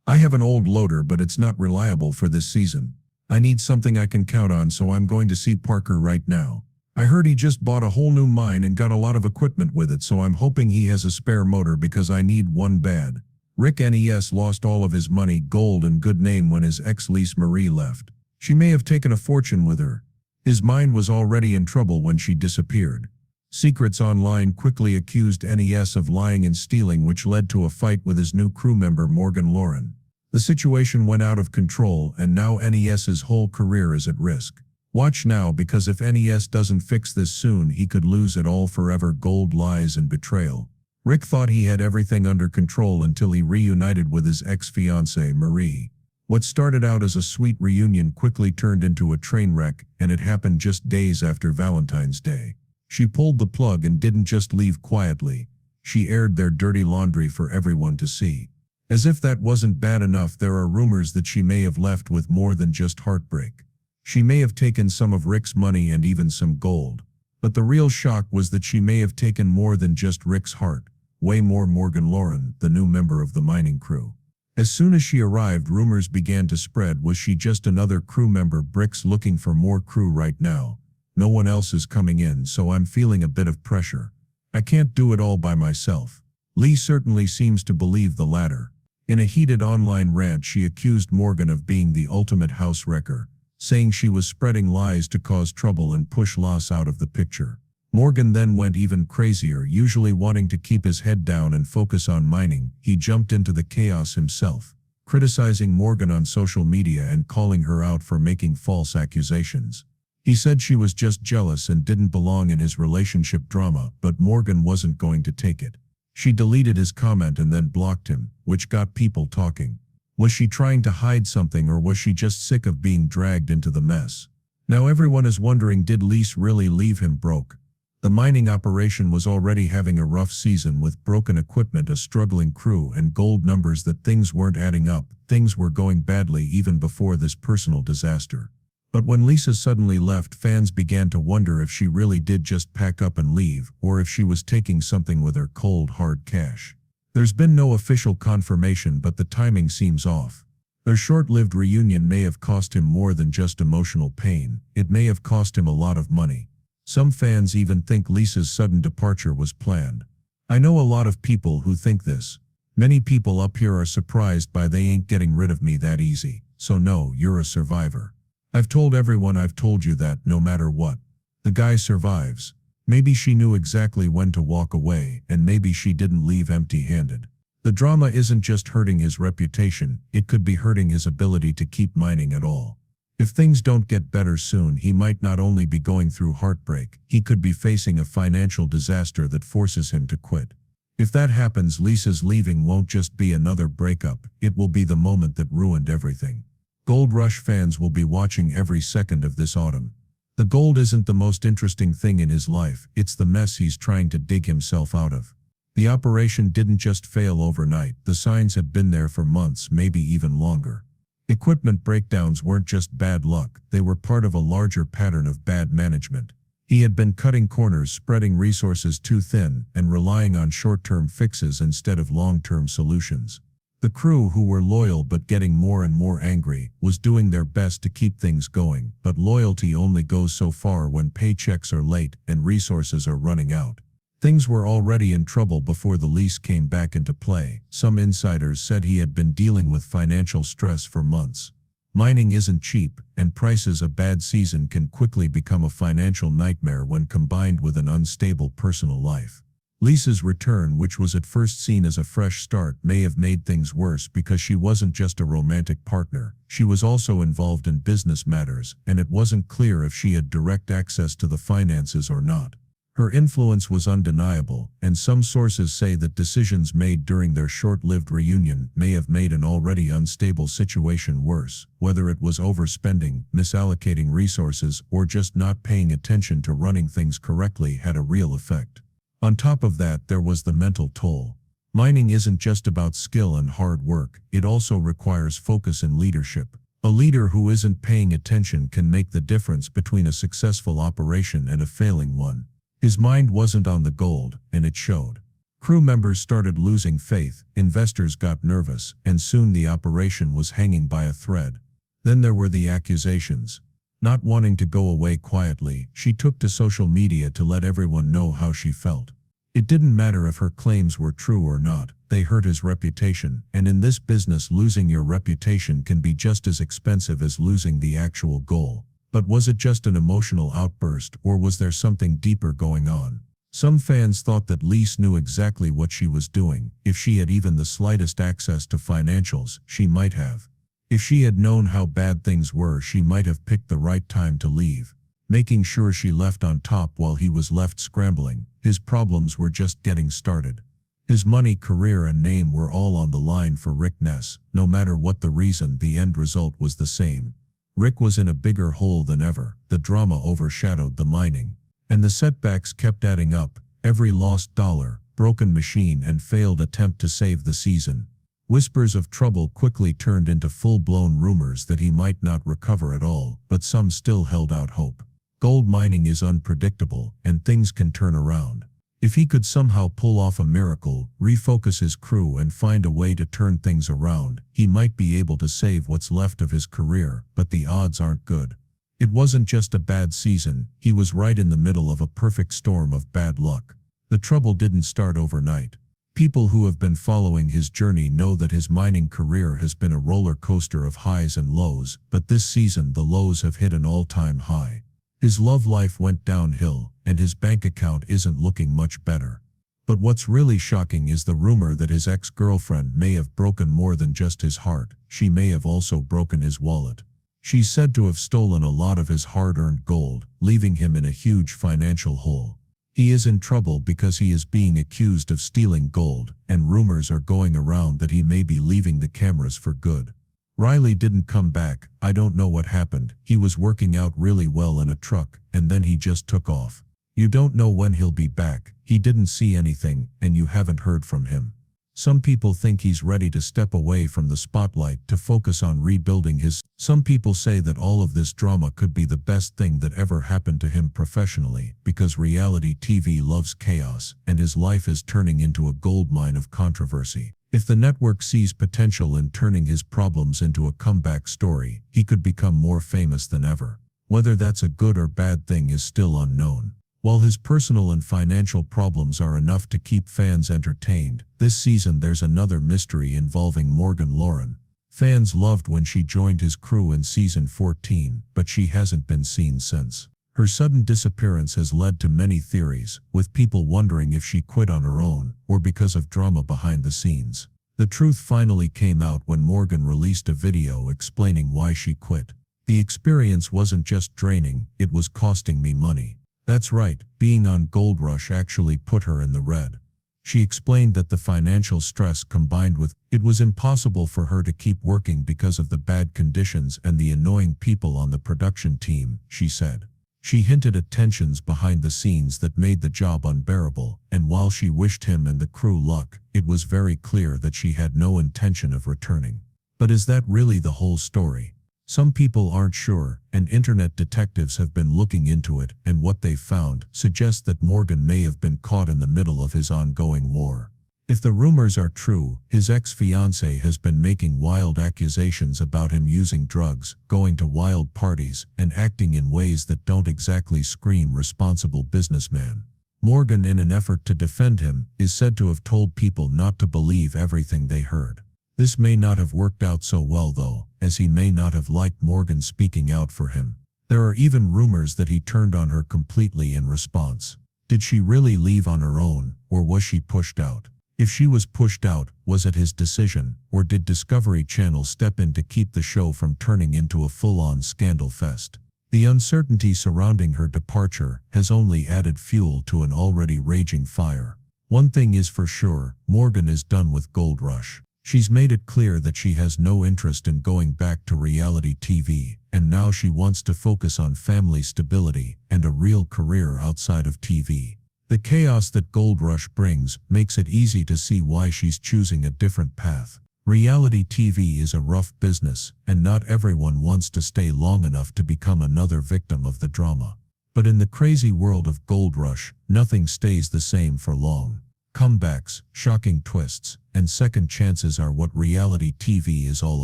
I have an old loader, but it's not reliable for this season. I need something I can count on, so I'm going to see Parker right now. I heard he just bought a whole new mine and got a lot of equipment with it, so I'm hoping he has a spare motor because I need one bad. Rick Ness lost all of his money, gold, and good name when his ex-Lise Marie left. She may have taken a fortune with her. His mind was already in trouble when she disappeared. Secrets Online quickly accused Ness of lying and stealing, which led to a fight with his new crew member Morgan Lauren. The situation went out of control, and now Ness's whole career is at risk. Watch now, because if Ness doesn't fix this soon, he could lose it all forever. Gold, lies, and betrayal. Rick thought he had everything under control until he reunited with his ex-fiancée Marie. What started out as a sweet reunion quickly turned into a train wreck, and it happened just days after Valentine's Day. She pulled the plug and didn't just leave quietly. She aired their dirty laundry for everyone to see. As if that wasn't bad enough, there are rumors that she may have left with more than just heartbreak. She may have taken some of Rick's money and even some gold. But the real shock was that she may have taken more than just Rick's heart. Way more. Morgan Lauren, the new member of the mining crew. As soon as she arrived, rumors began to spread. Was she just another crew member? Brick's looking for more crew right now. No one else is coming in, so I'm feeling a bit of pressure. I can't do it all by myself. Lee certainly seems to believe the latter. In a heated online rant, she accused Morgan of being the ultimate house wrecker, saying she was spreading lies to cause trouble and push Loss out of the picture. Morgan then went even crazier. Usually wanting to keep his head down and focus on mining, he jumped into the chaos himself, criticizing Morgan on social media and calling her out for making false accusations. He said she was just jealous and didn't belong in his relationship drama, but Morgan wasn't going to take it. She deleted his comment and then blocked him, which got people talking. Was she trying to hide something, or was she just sick of being dragged into the mess? Now everyone is wondering, did Lise really leave him broke? The mining operation was already having a rough season with broken equipment, a struggling crew, and gold numbers that things weren't adding up. Things were going badly even before this personal disaster. But when Lisa suddenly left, fans began to wonder if she really did just pack up and leave, or if she was taking something with her. Cold hard cash. There's been no official confirmation, but the timing seems off. Their short-lived reunion may have cost him more than just emotional pain. It may have cost him a lot of money. Some fans even think Lisa's sudden departure was planned. I know a lot of people who think this. Many people up here are surprised by they ain't getting rid of me that easy. So no, you're a survivor. I've told everyone I've told you that no matter what, the guy survives. Maybe she knew exactly when to walk away, and maybe she didn't leave empty-handed. The drama isn't just hurting his reputation, it could be hurting his ability to keep mining at all. If things don't get better soon, he might not only be going through heartbreak, he could be facing a financial disaster that forces him to quit. If that happens, Lisa's leaving won't just be another breakup, it will be the moment that ruined everything. Gold Rush fans will be watching every second of this autumn. The gold isn't the most interesting thing in his life, it's the mess he's trying to dig himself out of. The operation didn't just fail overnight, the signs had been there for months, maybe even longer. Equipment breakdowns weren't just bad luck, they were part of a larger pattern of bad management. He had been cutting corners, spreading resources too thin, and relying on short-term fixes instead of long-term solutions. The crew, who were loyal but getting more and more angry, was doing their best to keep things going, but loyalty only goes so far when paychecks are late and resources are running out. Things were already in trouble before the lease came back into play. Some insiders said he had been dealing with financial stress for months. Mining isn't cheap, and prices a bad season can quickly become a financial nightmare when combined with an unstable personal life. Lisa's return, which was at first seen as a fresh start, may have made things worse because she wasn't just a romantic partner, she was also involved in business matters, and it wasn't clear if she had direct access to the finances or not. Her influence was undeniable, and some sources say that decisions made during their short-lived reunion may have made an already unstable situation worse. Whether it was overspending, misallocating resources, or just not paying attention to running things correctly had a real effect. On top of that, there was the mental toll. Mining isn't just about skill and hard work, it also requires focus and leadership. A leader who isn't paying attention can make the difference between a successful operation and a failing one. His mind wasn't on the gold, and it showed. Crew members started losing faith, investors got nervous, and soon the operation was hanging by a thread. Then there were the accusations. Not wanting to go away quietly, she took to social media to let everyone know how she felt. It didn't matter if her claims were true or not, they hurt his reputation, and in this business losing your reputation can be just as expensive as losing the actual goal. But was it just an emotional outburst, or was there something deeper going on? Some fans thought that Ness knew exactly what she was doing. If she had even the slightest access to financials, she might have. If she had known how bad things were, she might have picked the right time to leave, making sure she left on top while he was left scrambling. His problems were just getting started. His money, career, and name were all on the line for Ness. No matter what the reason, the end result was the same. Rick was in a bigger hole than ever. The drama overshadowed the mining, and the setbacks kept adding up. Every lost dollar, broken machine, and failed attempt to save the season. Whispers of trouble quickly turned into full-blown rumors that he might not recover at all, but some still held out hope. Gold mining is unpredictable, and things can turn around. If he could somehow pull off a miracle, refocus his crew, and find a way to turn things around, he might be able to save what's left of his career, but the odds aren't good. It wasn't just a bad season, he was right in the middle of a perfect storm of bad luck. The trouble didn't start overnight. People who have been following his journey know that his mining career has been a roller coaster of highs and lows, but this season the lows have hit an all-time high. His love life went downhill, and his bank account isn't looking much better. But what's really shocking is the rumor that his ex-girlfriend may have broken more than just his heart. She may have also broken his wallet. She's said to have stolen a lot of his hard-earned gold, leaving him in a huge financial hole. He is in trouble because he is being accused of stealing gold, and rumors are going around that he may be leaving the cameras for good. Riley didn't come back. I don't know what happened. He was working out really well in a truck, and then he just took off. You don't know when he'll be back. He didn't see anything, and you haven't heard from him. Some people think he's ready to step away from the spotlight to focus on rebuilding his. Some people say that all of this drama could be the best thing that ever happened to him professionally, because reality TV loves chaos, and his life is turning into a goldmine of controversy. If the network sees potential in turning his problems into a comeback story, he could become more famous than ever. Whether that's a good or bad thing is still unknown. While his personal and financial problems are enough to keep fans entertained, this season there's another mystery involving Morgan Lauren. Fans loved when she joined his crew in season 14, but she hasn't been seen since. Her sudden disappearance has led to many theories, with people wondering if she quit on her own, or because of drama behind the scenes. The truth finally came out when Morgan released a video explaining why she quit. The experience wasn't just draining, it was costing me money. That's right, being on Gold Rush actually put her in the red. She explained that the financial stress combined with it was impossible for her to keep working because of the bad conditions and the annoying people on the production team, she said. She hinted at tensions behind the scenes that made the job unbearable, and while she wished him and the crew luck, it was very clear that she had no intention of returning. But is that really the whole story? Some people aren't sure, and internet detectives have been looking into it, and what they've found suggests that Morgan may have been caught in the middle of his ongoing war. If the rumors are true, his ex-fiancée has been making wild accusations about him using drugs, going to wild parties, and acting in ways that don't exactly scream responsible businessman. Morgan, in an effort to defend him, is said to have told people not to believe everything they heard. This may not have worked out so well though, as he may not have liked Morgan speaking out for him. There are even rumors that he turned on her completely in response. Did she really leave on her own, or was she pushed out? If she was pushed out, was it his decision, or did Discovery Channel step in to keep the show from turning into a full-on scandal fest? The uncertainty surrounding her departure has only added fuel to an already raging fire. One thing is for sure, Morgan is done with Gold Rush. She's made it clear that she has no interest in going back to reality TV, and now she wants to focus on family stability and a real career outside of TV. The chaos that Gold Rush brings makes it easy to see why she's choosing a different path. Reality TV is a rough business, and not everyone wants to stay long enough to become another victim of the drama. But in the crazy world of Gold Rush, nothing stays the same for long. Comebacks, shocking twists, and second chances are what reality TV is all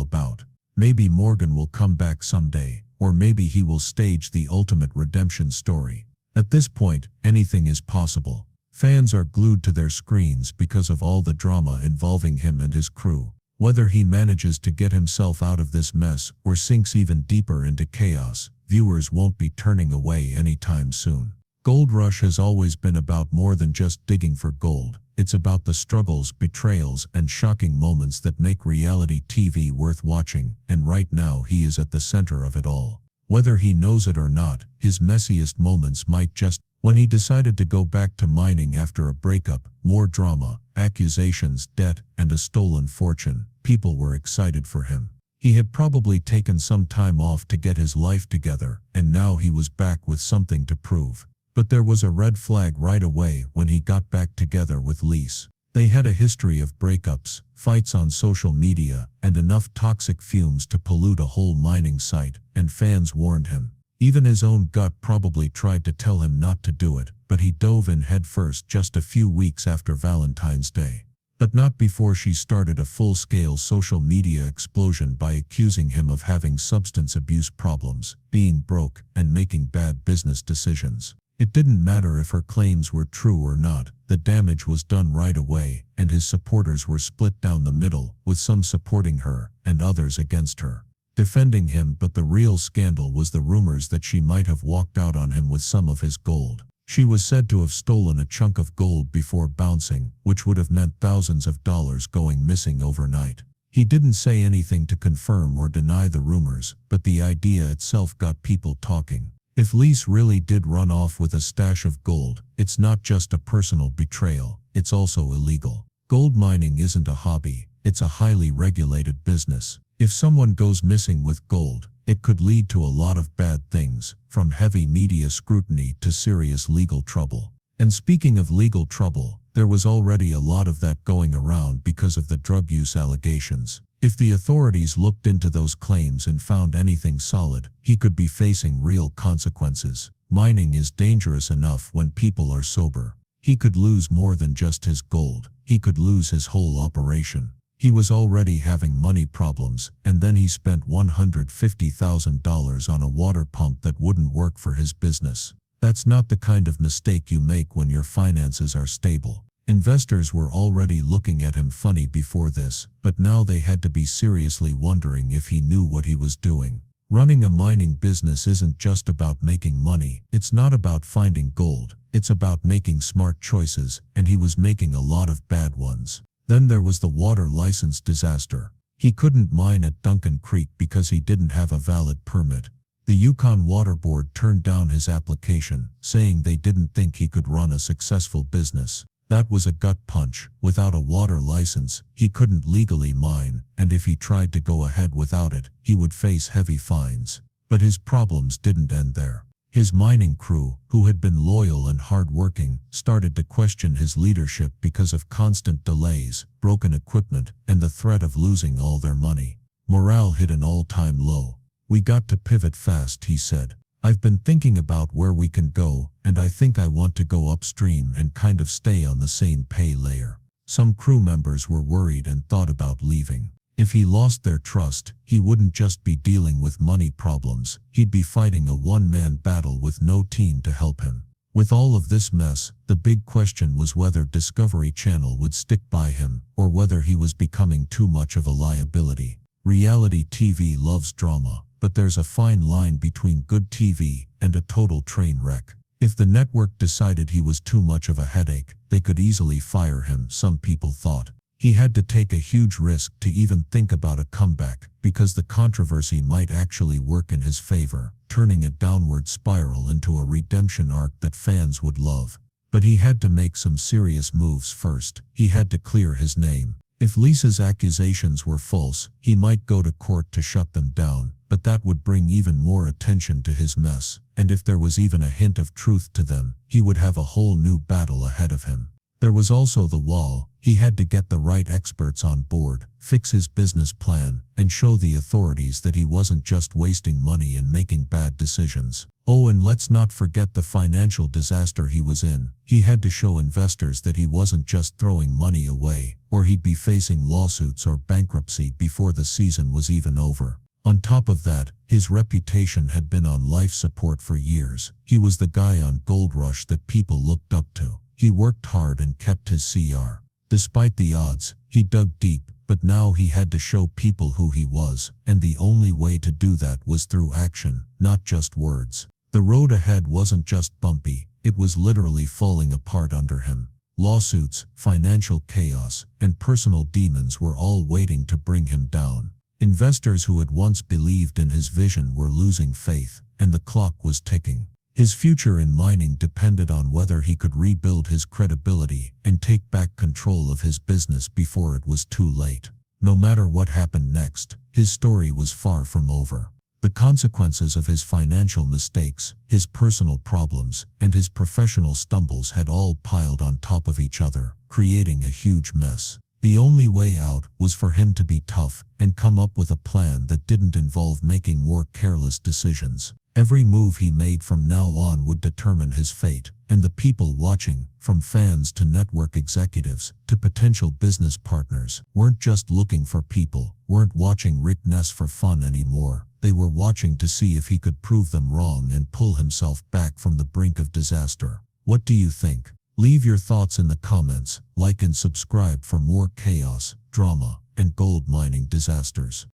about. Maybe Morgan will come back someday, or maybe he will stage the ultimate redemption story. At this point, anything is possible. Fans are glued to their screens because of all the drama involving him and his crew. Whether he manages to get himself out of this mess or sinks even deeper into chaos, viewers won't be turning away anytime soon. Gold Rush has always been about more than just digging for gold. It's about the struggles, betrayals, and shocking moments that make reality TV worth watching, and right now he is at the center of it all. Whether he knows it or not, his messiest moments might just when he decided to go back to mining after a breakup, more drama, accusations, debt, and a stolen fortune. People were excited for him. He had probably taken some time off to get his life together, and now he was back with something to prove. But there was a red flag right away when he got back together with Lise. They had a history of breakups, fights on social media, and enough toxic fumes to pollute a whole mining site, and fans warned him. Even his own gut probably tried to tell him not to do it, but he dove in headfirst just a few weeks after Valentine's Day. But not before she started a full-scale social media explosion by accusing him of having substance abuse problems, being broke, and making bad business decisions. It didn't matter if her claims were true or not, the damage was done right away, and his supporters were split down the middle, with some supporting her, and others against her, defending him. But the real scandal was the rumors that she might have walked out on him with some of his gold. She was said to have stolen a chunk of gold before bouncing, which would have meant thousands of dollars going missing overnight. He didn't say anything to confirm or deny the rumors, but the idea itself got people talking. If Lise really did run off with a stash of gold, it's not just a personal betrayal, it's also illegal. Gold mining isn't a hobby, it's a highly regulated business. If someone goes missing with gold, it could lead to a lot of bad things, from heavy media scrutiny to serious legal trouble. And speaking of legal trouble, there was already a lot of that going around because of the drug use allegations. If the authorities looked into those claims and found anything solid, he could be facing real consequences. Mining is dangerous enough when people are sober. He could lose more than just his gold. He could lose his whole operation. He was already having money problems, and then he spent $150,000 on a water pump that wouldn't work for his business. That's not the kind of mistake you make when your finances are stable. Investors were already looking at him funny before this, but now they had to be seriously wondering if he knew what he was doing. Running a mining business isn't just about making money. It's not about finding gold. It's about making smart choices, and he was making a lot of bad ones. Then there was the water license disaster. He couldn't mine at Duncan Creek because he didn't have a valid permit. The Yukon Water Board turned down his application, saying they didn't think he could run a successful business. That was a gut punch. Without a water license, he couldn't legally mine, and if he tried to go ahead without it, he would face heavy fines. But his problems didn't end there. His mining crew, who had been loyal and hard-working, started to question his leadership because of constant delays, broken equipment, and the threat of losing all their money. Morale hit an all-time low. "We got to pivot fast," he said. "I've been thinking about where we can go, and I think I want to go upstream and kind of stay on the same pay layer." Some crew members were worried and thought about leaving. If he lost their trust, he wouldn't just be dealing with money problems, he'd be fighting a one-man battle with no team to help him. With all of this mess, the big question was whether Discovery Channel would stick by him, or whether he was becoming too much of a liability. Reality TV loves drama, but there's a fine line between good TV and a total train wreck. If the network decided he was too much of a headache, they could easily fire him, some people thought. He had to take a huge risk to even think about a comeback, because the controversy might actually work in his favor, turning a downward spiral into a redemption arc that fans would love. But he had to make some serious moves first. He had to clear his name. If Lisa's accusations were false, he might go to court to shut them down, but that would bring even more attention to his mess. And if there was even a hint of truth to them, he would have a whole new battle ahead of him. There was also the wall. He had to get the right experts on board, fix his business plan, and show the authorities that he wasn't just wasting money and making bad decisions. Oh, and let's not forget the financial disaster he was in. He had to show investors that he wasn't just throwing money away, or he'd be facing lawsuits or bankruptcy before the season was even over. On top of that, his reputation had been on life support for years. He was the guy on Gold Rush that people looked up to. He worked hard and kept his CR. Despite the odds, he dug deep, but now he had to show people who he was, and the only way to do that was through action, not just words. The road ahead wasn't just bumpy, it was literally falling apart under him. Lawsuits, financial chaos, and personal demons were all waiting to bring him down. Investors who had once believed in his vision were losing faith, and the clock was ticking. His future in mining depended on whether he could rebuild his credibility and take back control of his business before it was too late. No matter what happened next, his story was far from over. The consequences of his financial mistakes, his personal problems, and his professional stumbles had all piled on top of each other, creating a huge mess. The only way out was for him to be tough and come up with a plan that didn't involve making more careless decisions. Every move he made from now on would determine his fate, and the people watching, from fans to network executives to potential business partners, weren't just looking for people, weren't watching Ness for fun anymore. They were watching to see if he could prove them wrong and pull himself back from the brink of disaster. What do you think? Leave your thoughts in the comments, like and subscribe for more chaos, drama, and gold mining disasters.